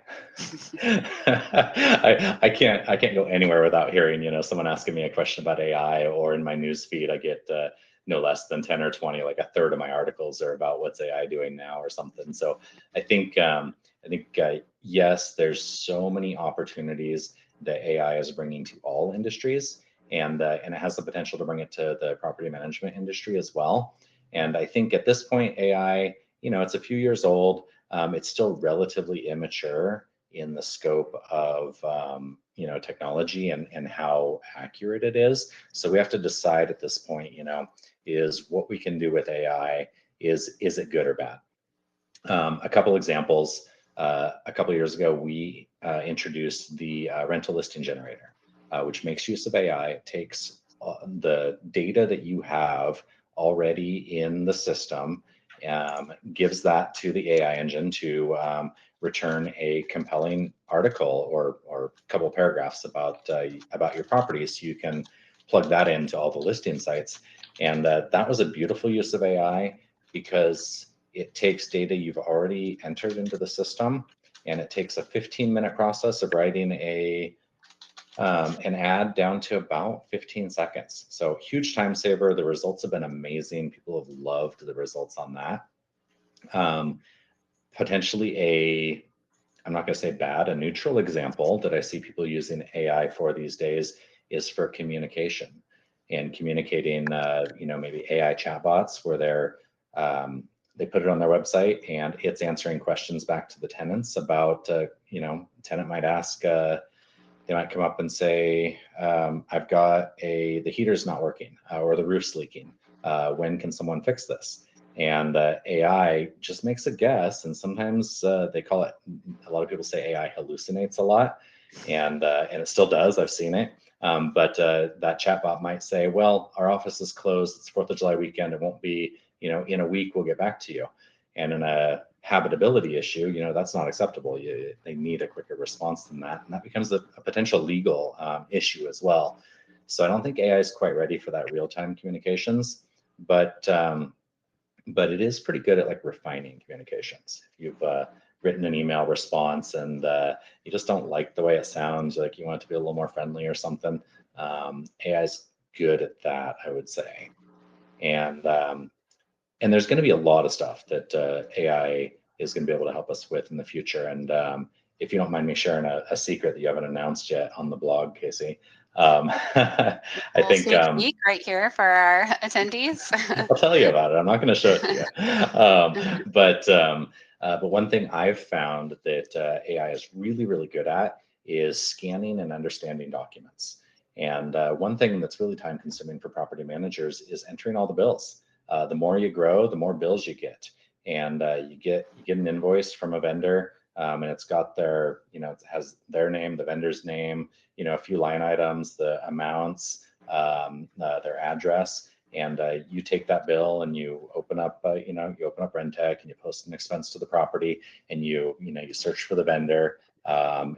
I can't go anywhere without hearing someone asking me a question about AI, or in my news feed I get no less than 10 or 20, like a third of my articles are about what's AI doing now or something. So I think yes, there's so many opportunities that AI is bringing to all industries, and it has the potential to bring it to the property management industry as well. And I think at this point AI, it's a few years old. It's still relatively immature in the scope of technology and how accurate it is. So we have to decide at this point, is what we can do with AI, is it good or bad? A couple examples. A couple years ago, we introduced the rental listing generator, which makes use of AI. It takes the data that you have already in the system, gives that to the AI engine to return a compelling article or a couple of paragraphs about your property, so you can plug that into all the listing sites. And that was a beautiful use of AI, because it takes data you've already entered into the system, and it takes a 15-minute process of writing an ad down to about 15 seconds. So huge time saver. The results have been amazing. People have loved the results on that. Potentially I'm not going to say bad, a neutral example that I see people using AI for these days is for communication and communicating, maybe AI chatbots where they put it on their website and it's answering questions back to the tenants about, tenant might ask, they might come up and say, I've got the heater's not working or the roof's leaking. When can someone fix this? And AI just makes a guess. And sometimes they call it, a lot of people say AI hallucinates a lot, and it still does. I've seen it. But that chatbot might say, well, our office is closed. It's 4th of July weekend. It won't be, in a week, we'll get back to you. And in a habitability issue, that's not acceptable. They need a quicker response than that. And that becomes a potential legal issue as well. So I don't think AI is quite ready for that real-time communications, but it is pretty good at like refining communications. If you've written an email response and you just don't like the way it sounds, like you want it to be a little more friendly or something, AI is good at that, I would say. And there's going to be a lot of stuff that AI is going to be able to help us with in the future. And if you don't mind me sharing a secret that you haven't announced yet on the blog, Kaycee, I Little think sneak peek right here for our attendees. I'll tell you about it. I'm not going to show it to you. But one thing I've found that AI is really, really good at is scanning and understanding documents. And one thing that's really time consuming for property managers is entering all the bills. The more you grow, the more bills you get. And you get an invoice from a vendor. And it's got their, it has their name, the vendor's name, a few line items, the amounts, their address. And you take that bill and you open up, you open up Rentec and you post an expense to the property, and you search for the vendor.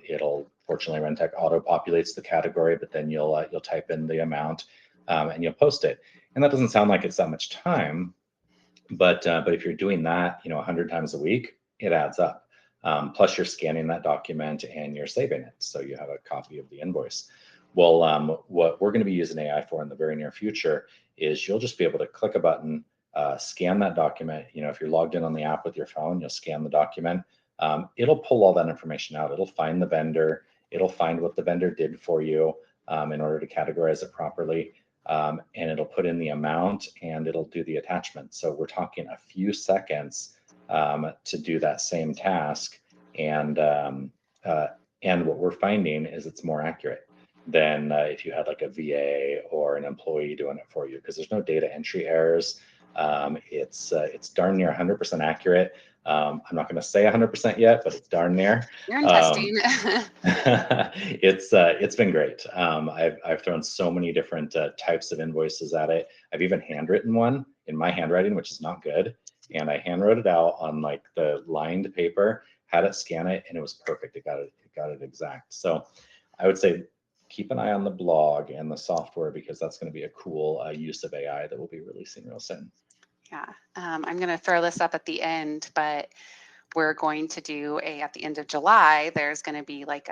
It'll fortunately Rentec auto populates the category, but then you'll type in the amount, and you'll post it. And that doesn't sound like it's that much time, but if you're doing that, 100 times a week, it adds up. Plus, you're scanning that document and you're saving it, so you have a copy of the invoice. Well, what we're going to be using AI for in the very near future is you'll just be able to click a button, scan that document. If you're logged in on the app with your phone, you'll scan the document. It'll pull all that information out. It'll find the vendor. It'll find what the vendor did for you in order to categorize it properly. And it'll put in the amount and it'll do the attachment. So we're talking a few seconds to do that same task. And what we're finding is it's more accurate than if you had like a VA or an employee doing it for you, because there's no data entry errors. It's darn near 100% accurate. I'm not going to say 100% yet, but it's darn near. You're in testing. It's been great. I've thrown so many different types of invoices at it. I've even handwritten one in my handwriting, which is not good. And I handwrote it out on like the lined paper, had it scan it, and it was perfect. It got it exact. So I would say keep an eye on the blog and the software, because that's going to be a cool use of AI that we'll be releasing real soon. Yeah, I'm going to throw this up at the end, but we're going to do at the end of July, there's going to be like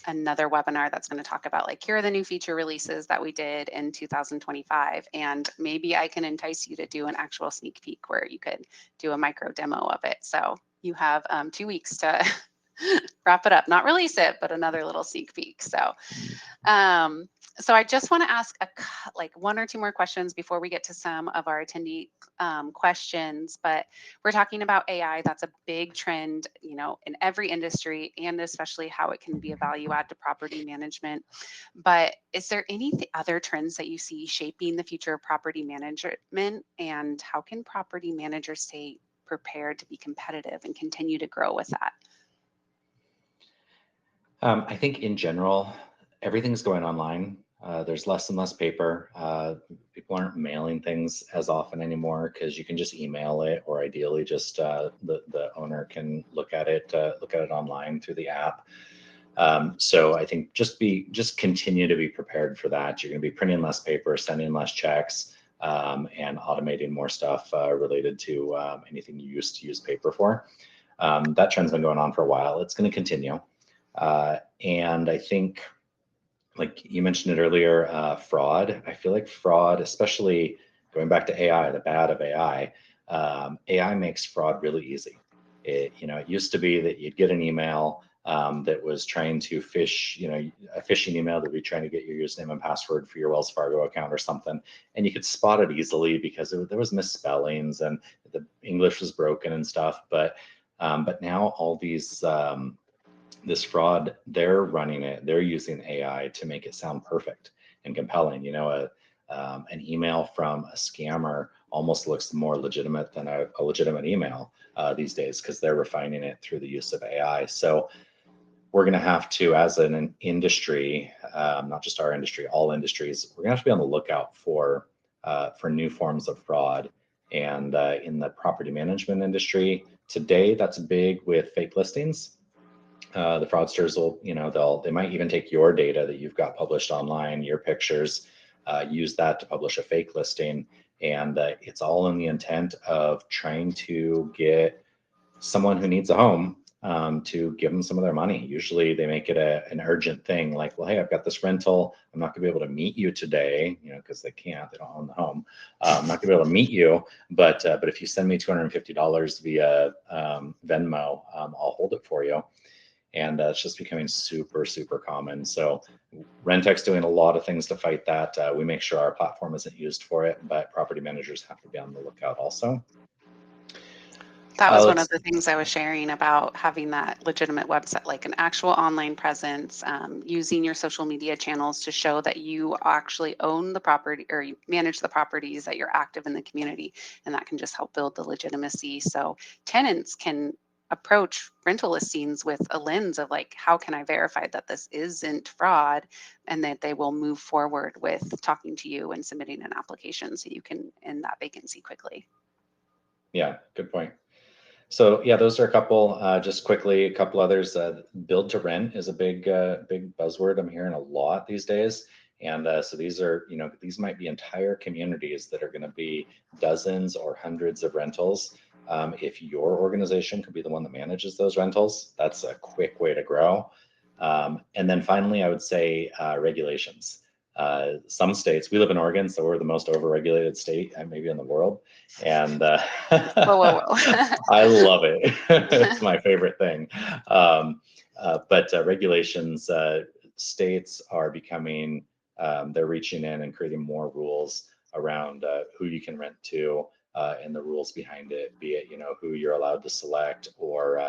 another webinar that's going to talk about like, here are the new feature releases that we did in 2025. And maybe I can entice you to do an actual sneak peek where you could do a micro demo of it. So you have 2 weeks to wrap it up, not release it, but another little sneak peek. Um, so I just want to ask like 1 or 2 more questions before we get to some of our attendee questions. But we're talking about AI. That's a big trend, in every industry, and especially how it can be a value add to property management. But is there any other trends that you see shaping the future of property management, and how can property managers stay prepared to be competitive and continue to grow with that? I think in general, everything's going online. There's less and less paper. People aren't mailing things as often anymore because you can just email it, or ideally just the owner can look at it online through the app. So I think just continue to be prepared for that. You're going to be printing less paper, sending less checks, and automating more stuff related to anything you used to use paper for. That trend's been going on for a while. It's going to continue. And I think, like you mentioned it earlier, fraud. I feel like fraud, especially going back to AI, the bad of AI, AI makes fraud really easy. It used to be that you'd get an email that was trying to fish, a phishing email that would be trying to get your username and password for your Wells Fargo account or something, and you could spot it easily because there was misspellings and the English was broken and stuff. But now all these this fraud, they're running it, they're using AI to make it sound perfect and compelling. An email from a scammer almost looks more legitimate than a legitimate email these days, because they're refining it through the use of AI. So we're going to have to, as an industry, not just our industry, all industries, we're going to have to be on the lookout for new forms of fraud. And in the property management industry today, that's big with fake listings. The fraudsters will, they might even take your data that you've got published online, your pictures, use that to publish a fake listing. And it's all in the intent of trying to get someone who needs a home to give them some of their money. Usually they make it an urgent thing, like, well, hey, I've got this rental. I'm not gonna be able to meet you today, because they can't, they don't own the home. I'm not gonna be able to meet you, but if you send me $250 via Venmo, I'll hold it for you. And it's just becoming super, super common. So Rentec's doing a lot of things to fight that. We make sure our platform isn't used for it, but property managers have to be on the lookout also. That was one of the things I was sharing about having that legitimate website, like an actual online presence, using your social media channels to show that you actually own the property or you manage the properties, that you're active in the community, and that can just help build the legitimacy. So tenants can approach rental listings with a lens of like, how can I verify that this isn't fraud, and that they will move forward with talking to you and submitting an application so you can end that vacancy quickly. Yeah, good point. So yeah, those are a couple. Just quickly, a couple others. Build to rent is a big buzzword I'm hearing a lot these days. And so these are, these might be entire communities that are going to be dozens or hundreds of rentals. If your organization could be the one that manages those rentals, that's a quick way to grow. And then finally, I would say regulations. Some states, we live in Oregon, so we're the most overregulated state maybe in the world. And Whoa, whoa, whoa. I love it. It's my favorite thing. But regulations, states are becoming, they're reaching in and creating more rules around who you can rent to and the rules behind it, be it, who you're allowed to select or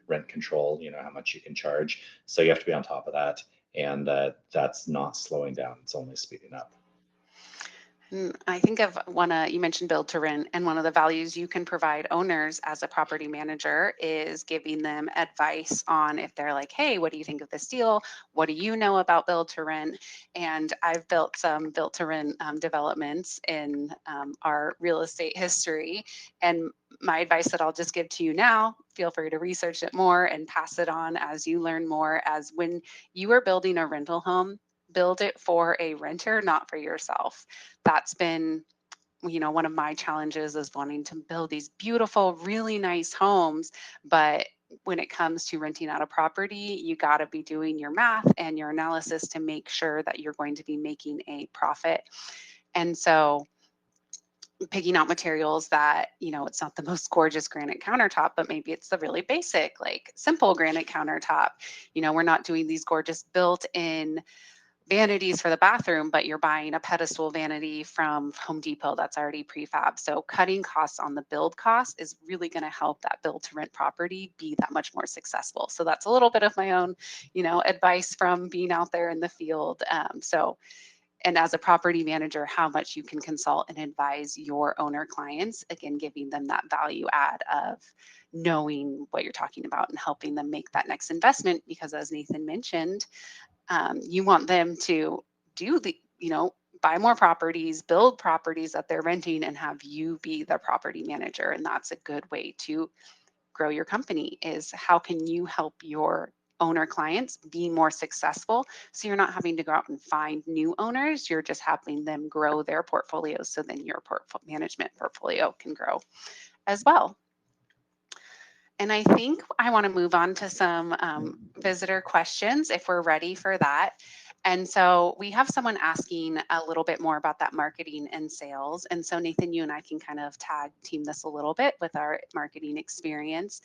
rent control, how much you can charge. So you have to be on top of that. And that's not slowing down, it's only speeding up. I think of one, you mentioned build to rent, and one of the values you can provide owners as a property manager is giving them advice on if they're like, hey, what do you think of this deal? What do you know about build to rent? And I've built some build to rent developments in our real estate history. And my advice that I'll just give to you now, feel free to research it more and pass it on as you learn more, as when you are building a rental home, build it for a renter, not for yourself. That's been, one of my challenges is wanting to build these beautiful, really nice homes. But when it comes to renting out a property, you got to be doing your math and your analysis to make sure that you're going to be making a profit. And so picking out materials that, it's not the most gorgeous granite countertop, but maybe it's the really basic, like simple granite countertop. We're not doing these gorgeous built in vanities for the bathroom, but you're buying a pedestal vanity from Home Depot that's already prefab. So cutting costs on the build cost is really going to help that build to rent property be that much more successful. So that's a little bit of my own, advice from being out there in the field. And as a property manager, how much you can consult and advise your owner clients, again, giving them that value add of knowing what you're talking about and helping them make that next investment. Because as Nathan mentioned, you want them to do the, buy more properties, build properties that they're renting, and have you be the property manager. And that's a good way to grow your company, is how can you help your owner clients be more successful, so you're not having to go out and find new owners, you're just helping them grow their portfolios, so then your management portfolio can grow as well. And I think I want to move on to some visitor questions if we're ready for that. And so we have someone asking a little bit more about that marketing and sales. And so, Nathan, you and I can kind of tag team this a little bit with our marketing experience.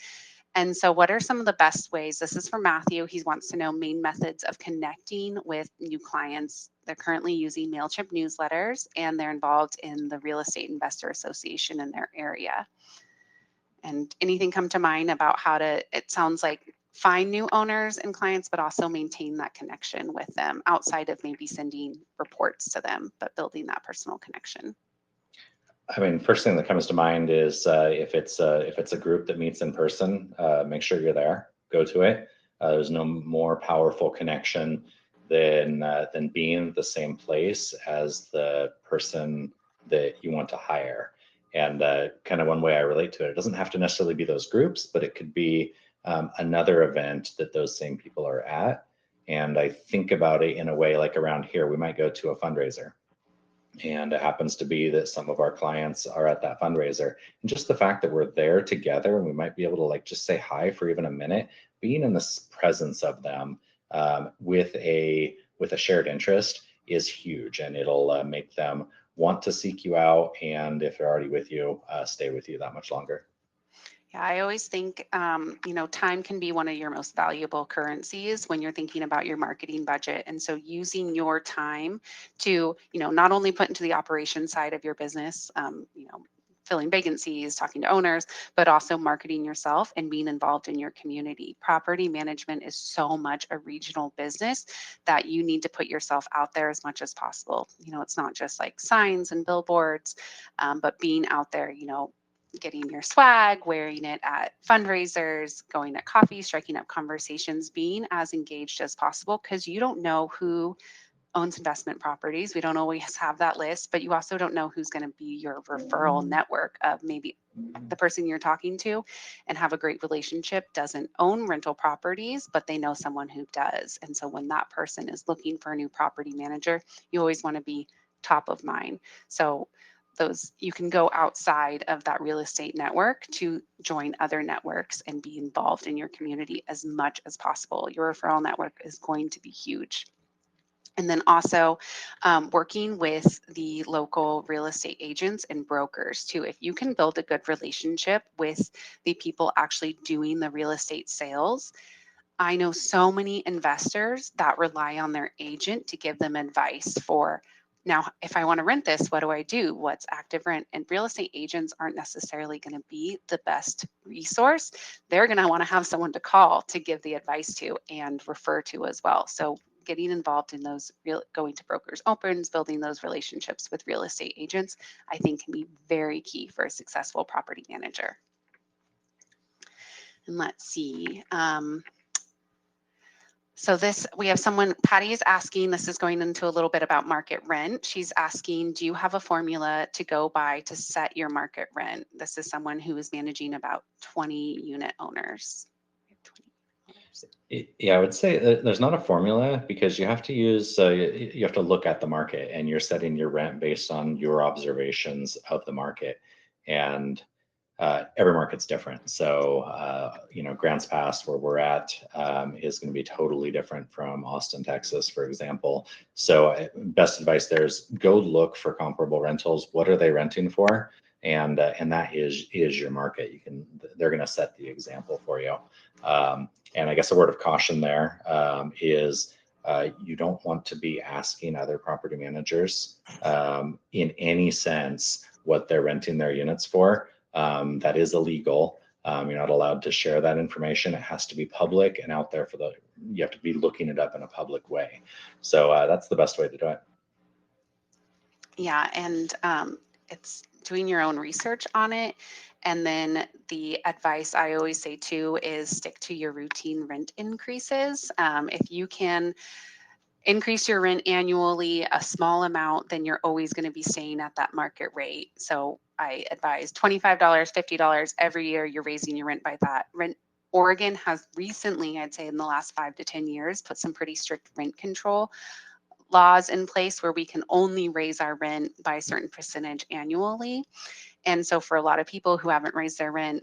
And so, what are some of the best ways? This is for Matthew. He wants to know main methods of connecting with new clients. They're currently using MailChimp newsletters, and they're involved in the Real Estate Investor Association in their area. And anything come to mind about how to, it sounds like, find new owners and clients, but also maintain that connection with them outside of maybe sending reports to them, but building that personal connection? I mean, first thing that comes to mind is if it's a group that meets in person, make sure you're there. Go to it. There's no more powerful connection than being in the same place as the person that you want to hire. And kind of one way I relate to it, it doesn't have to necessarily be those groups, but it could be another event that those same people are at. And I think about it in a way like around here, we might go to a fundraiser, and it happens to be that some of our clients are at that fundraiser. And just the fact that we're there together and we might be able to like just say hi for even a minute, being in the presence of them with a shared interest is huge, and it'll make them want to seek you out. And if they're already with you, stay with you that much longer. Yeah, I always think, time can be one of your most valuable currencies when you're thinking about your marketing budget. And so using your time to, not only put into the operation side of your business, filling vacancies, talking to owners, but also marketing yourself and being involved in your community. Property management is so much a regional business that you need to put yourself out there as much as possible. It's not just like signs and billboards, but being out there, getting your swag, wearing it at fundraisers, going to coffee, striking up conversations, being as engaged as possible because you don't know who owns investment properties. We don't always have that list, but you also don't know who's going to be your referral network of maybe the person you're talking to and have a great relationship doesn't own rental properties, but they know someone who does. And so when that person is looking for a new property manager, you always want to be top of mind. So those you can go outside of that real estate network to join other networks and be involved in your community as much as possible. Your referral network is going to be huge. And then also working with the local real estate agents and brokers too. If you can build a good relationship with the people actually doing the real estate sales, I know so many investors that rely on their agent to give them advice for now, if I want to rent this, what do I do? What's active rent? And real estate agents aren't necessarily going to be the best resource. They're going to want to have someone to call to give the advice to and refer to as well. So getting involved in those going to brokers opens, building those relationships with real estate agents, I think can be very key for a successful property manager. And let's see. So this, we have someone, Patty is asking, this is going into a little bit about market rent. She's asking, do you have a formula to go by to set your market rent? This is someone who is managing about 20 unit owners. Yeah, I would say there's not a formula because you have to use, you have to look at the market and you're setting your rent based on your observations of the market. And every market's different. So, Grants Pass, where we're at, is going to be totally different from Austin, Texas, for example. So, best advice there is go look for comparable rentals. What are they renting for? And that is your market. They're going to set the example for you. And I guess a word of caution there is you don't want to be asking other property managers in any sense what they're renting their units for. That is illegal. You're not allowed to share that information. It has to be public and out there you have to be looking it up in a public way. So that's the best way to do it. Yeah, and it's doing your own research on it. And then the advice I always say too is stick to your routine rent increases. If you can increase your rent annually a small amount, then you're always going to be staying at that market rate. So I advise $25, $50 every year. You're raising your rent by that. Oregon has recently, I'd say in the last 5 to 10 years, put some pretty strict rent control laws in place where we can only raise our rent by a certain percentage annually. And so for a lot of people who haven't raised their rent,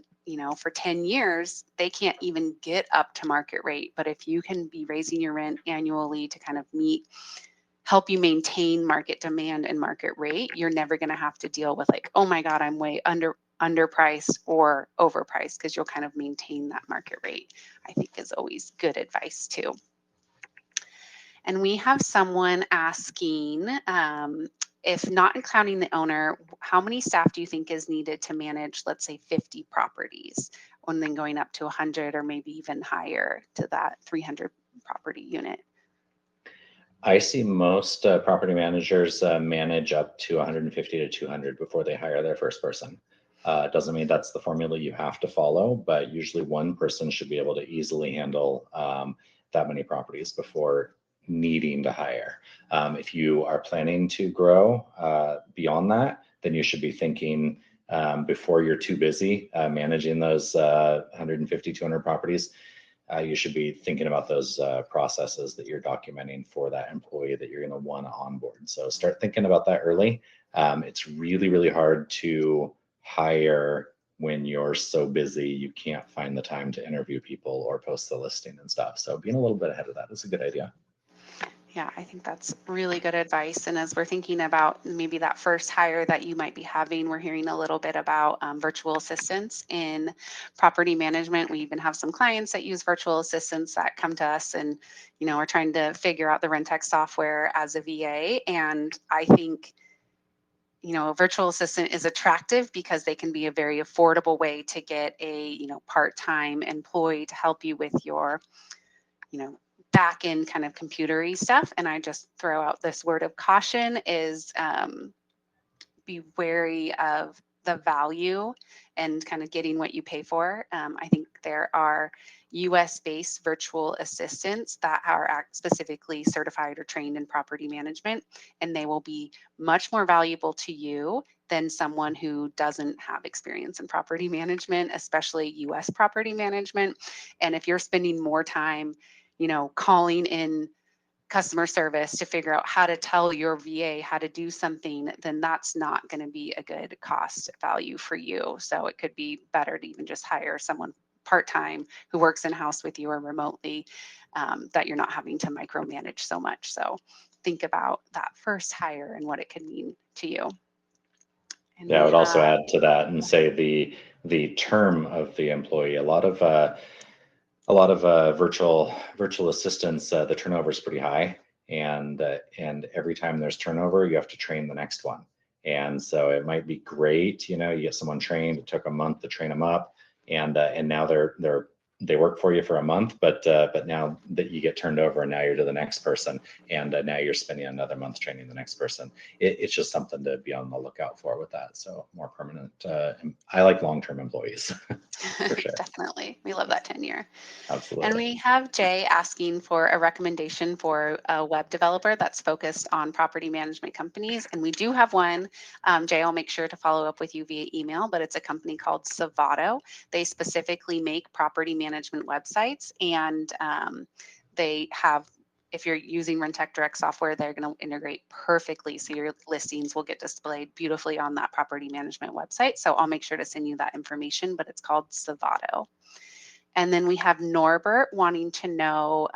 for 10 years, they can't even get up to market rate. But if you can be raising your rent annually to kind of help you maintain market demand and market rate, you're never going to have to deal with like, oh my God, I'm way underpriced or overpriced, because you'll kind of maintain that market rate. I think is always good advice too. And we have someone asking, if not including the owner, how many staff do you think is needed to manage, let's say, 50 properties, and then going up to 100 or maybe even higher to that 300 property unit? I see most property managers manage up to 150 to 200 before they hire their first person. It doesn't mean that's the formula you have to follow, but usually one person should be able to easily handle that many properties before needing to hire. If you are planning to grow beyond that, then you should be thinking before you're too busy managing those 150, 200 properties. You should be thinking about those processes that you're documenting for that employee that you're going to want to onboard. So start thinking about that early. It's really, really hard to hire when you're so busy you can't find the time to interview people or post the listing and stuff. So being a little bit ahead of that is a good idea. Yeah, I think that's really good advice. And as we're thinking about maybe that first hire that you might be having, we're hearing a little bit about virtual assistants in property management. We even have some clients that use virtual assistants that come to us and, are trying to figure out the Rentec software as a VA. And I think, a virtual assistant is attractive because they can be a very affordable way to get a, part-time employee to help you with your back end kind of computery stuff. And I just throw out this word of caution is be wary of the value and kind of getting what you pay for. I think there are US based virtual assistants that are specifically certified or trained in property management, and they will be much more valuable to you than someone who doesn't have experience in property management, especially US property management. And if you're spending more time, calling in customer service to figure out how to tell your VA how to do something, then that's not going to be a good cost value for you. So it could be better to even just hire someone part time who works in house with you or remotely, that you're not having to micromanage so much. So think about that first hire and what it could mean to you. And Yeah, I we would also have, add to that and say the term of the employee. A lot of virtual assistants, the turnover is pretty high, and every time there's turnover, you have to train the next one. And so it might be great, you get someone trained. It took a month to train them up, and now they work for you for a month, but now that you get turned over, and now you're to the next person, and now you're spending another month training the next person. It's just something to be on the lookout for with that. So more permanent. I like long-term employees for sure. definitely, we love that tenure. And Absolutely. we have Jay asking for a recommendation for a web developer that's focused on property management companies. And we do have one. Jay, I'll make sure to follow up with you via email, but it's a company called Savato. They specifically make property management websites, and they have, if you're using Rentec Direct software, they're going to integrate perfectly. So your listings will get displayed beautifully on that property management website. So I'll make sure to send you that information, but it's called Savato. And then we have Norbert wanting to know,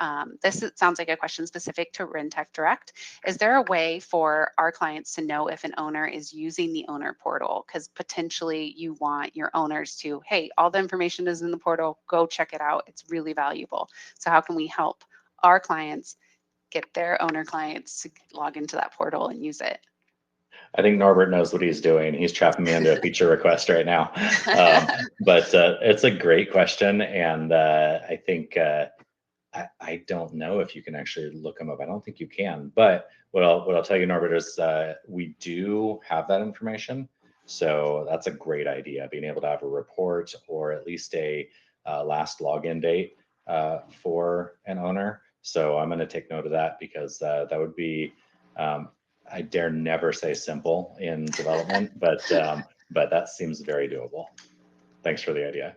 sounds like a question specific to Rentec Direct. Is there a way for our clients to know if an owner is using the owner portal? Because potentially you want your owners to, hey, all the information is in the portal, go check it out. It's really valuable. So how can we help our clients get their owner clients to log into that portal and use it? I think Norbert knows what he's doing. He's trapping me into a feature request right now. But it's a great question, and I think I don't know if you can actually look them up. I don't think you can. But what I'll tell you, Norbert, is we do have that information. So that's a great idea. Being able to have a report or at least a last login date for an owner. So I'm going to take note of that, because that would be. I dare never say simple in development, but that seems very doable. Thanks for the idea.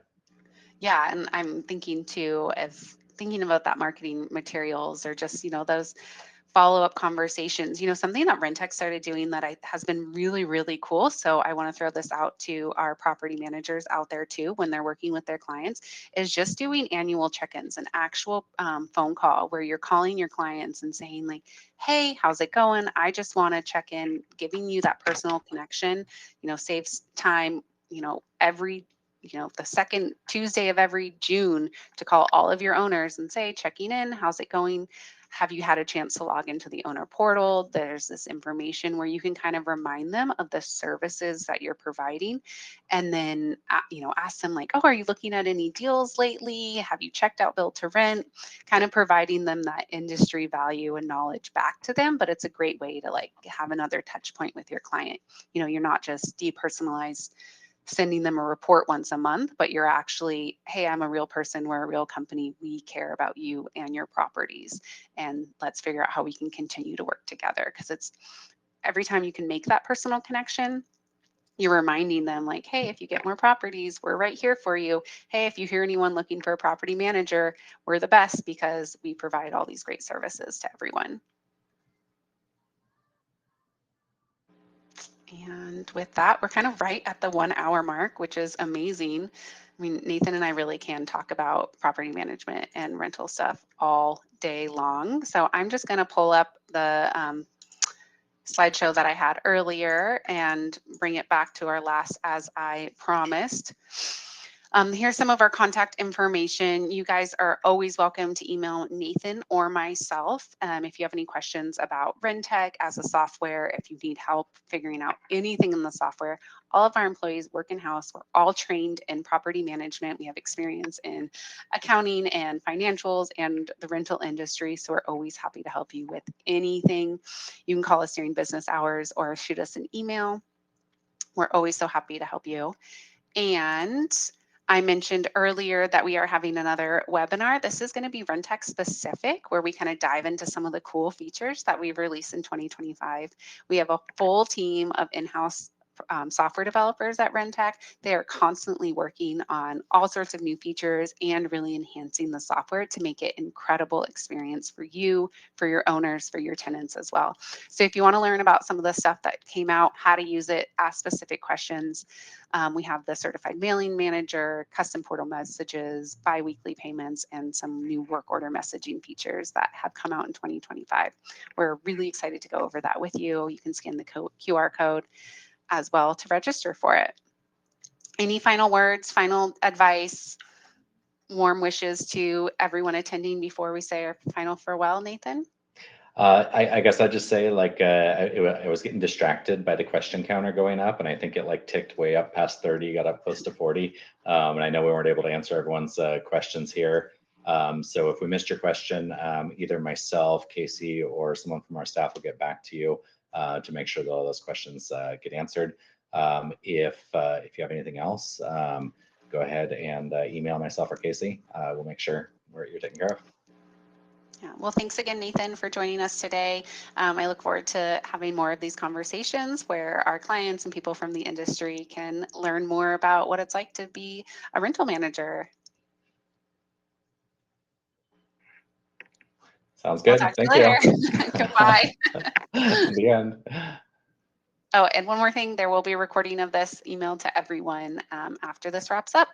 Yeah, and I'm thinking too, as thinking about that marketing materials or just, those follow-up conversations. Something that Rentec started doing that has been really, really cool. So I want to throw this out to our property managers out there too, when they're working with their clients, is just doing annual check-ins, an actual phone call where you're calling your clients and saying like, hey, how's it going? I just want to check in, giving you that personal connection, saves time, every the second Tuesday of every June, to call all of your owners and say, checking in, how's it going? Have you had a chance to log into the owner portal? There's this information where you can kind of remind them of the services that you're providing. And then, ask them like, oh, are you looking at any deals lately? Have you checked out build to rent? Kind of providing them that industry value and knowledge back to them. But it's a great way to like have another touch point with your client. You're not just depersonalized sending them a report once a month, but you're actually, hey, I'm a real person. We're a real company. We care about you and your properties. And let's figure out how we can continue to work together. Because it's every time you can make that personal connection, you're reminding them, like, hey, if you get more properties, we're right here for you. Hey, if you hear anyone looking for a property manager, we're the best because we provide all these great services to everyone. And with that, we're kind of right at the 1 hour mark, which is amazing. I mean, Nathan and I really can talk about property management and rental stuff all day long. So I'm just going to pull up the slideshow that I had earlier and bring it back to our last as I promised. Here's some of our contact information. You guys are always welcome to email Nathan or myself if you have any questions about Rentec as a software, if you need help figuring out anything in the software. All of our employees work in-house. We're all trained in property management. We have experience in accounting and financials and the rental industry. So we're always happy to help you with anything. You can call us during business hours or shoot us an email. We're always so happy to help you. And I mentioned earlier that we are having another webinar. This is going to be Rentec specific, where we kind of dive into some of the cool features that we've released in 2025. We have a full team of in-house software developers at Rentec. They are constantly working on all sorts of new features and really enhancing the software to make it incredible experience for you, for your owners, for your tenants as well. So if you want to learn about some of the stuff that came out, how to use it, ask specific questions, we have the certified mailing manager, custom portal messages, biweekly payments, and some new work order messaging features that have come out in 2025. We're really excited to go over that with you. You can scan the QR code as well to register for it. Any final words, final advice, warm wishes to everyone attending before we say our final farewell, Nathan? I guess I'd just say I was getting distracted by the question counter going up, and I think it like ticked way up past 30, got up close to 40. And I know we weren't able to answer everyone's questions here. So if we missed your question, either myself, Kaycee, or someone from our staff will get back to you to make sure that all those questions get answered. If you have anything else, go ahead and email myself or Kaycee. We'll make sure you're taken care of. Yeah. Well, thanks again, Nathan, for joining us today. I look forward to having more of these conversations where our clients and people from the industry can learn more about what it's like to be a rental manager. Sounds We'll good. talk to Thank you you. later. Goodbye. The end. Oh, and one more thing, there will be a recording of this emailed to everyone after this wraps up.